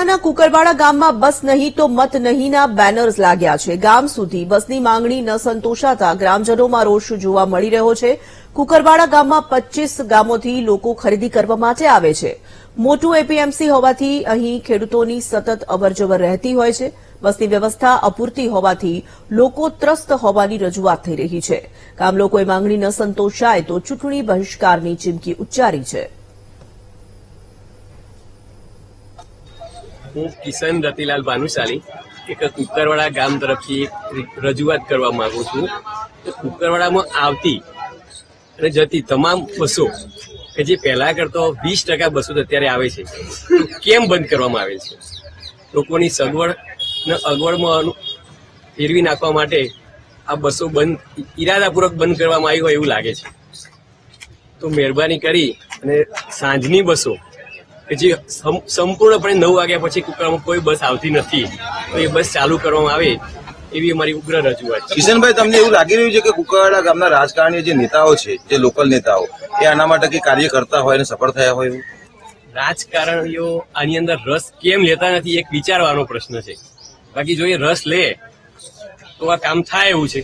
મહેસાણાના કુકરવાડા ગામમાં બસ નહીં તો મત નહીંના બેનર્સ લાગ્યા છે. ગામ સુધી બસની માંગણી ન સંતોષાતા ગ્રામજનોમાં રોષ જોવા મળી રહ્યો છે. કુકરવાડા ગામમાં 25 ગામોથી લોકો ખરીદી કરવા માટે આવે છે. મોટું એપીએમસી હોવાથી અહીં ખેડૂતોની સતત અવરજવર રહેતી હોય છે. બસની વ્યવસ્થા અપૂરતી હોવાથી લોકો ત્રસ્ત હોવાની રજૂઆત થઈ રહી છે. ગામ લોકોએ માંગણી ન સંતોષાય તો ચૂંટણી બહિષ્કારની ચીમકી ઉચ્ચારી છે. હું કિશન રતિલાલ ભાનુશાલી એક કુકરવાડા ગામ તરફથી રજૂઆત કરવા માંગુ છું. કુકરવાડામાં આવતી અને જતી તમામ બસો કે જે પહેલા કરતો 20% બસો અત્યારે આવે છે, તો કેમ બંધ કરવામાં આવે છે? લોકોની સગવડ ને અગવડમાં ફેરવી નાખવા માટે આ બસો બંધ ઇરાદાપૂર્વક બંધ કરવામાં આવી હોય એવું લાગે છે. તો મહેરબાની કરી અને સાંજની બસો કે જે સંપૂર્ણપણે 9 વાગ્યા પછી કુકરવામાં કોઈ બસ આવતી નથી, તો એ બસ ચાલુ કરવામાં આવે એવી અમારી ઉગ્ર રજૂઆત છે. કિશનભાઈ, તમને એવું લાગી રહ્યું છે કે કુકરવાડા ગામના રાજકારણીય જે નેતાઓ છે, જે લોકલ નેતાઓ, એ આના માટે કઈ કાર્ય કરતા હોય અને સફળ થયા હોય એવું? રાજકારણીઓ આની અંદર રસ કેમ લેતા નથી એક વિચારવાનો પ્રશ્ન છે. બાકી જો એ રસ લે તો આ કામ થાય એવું છે.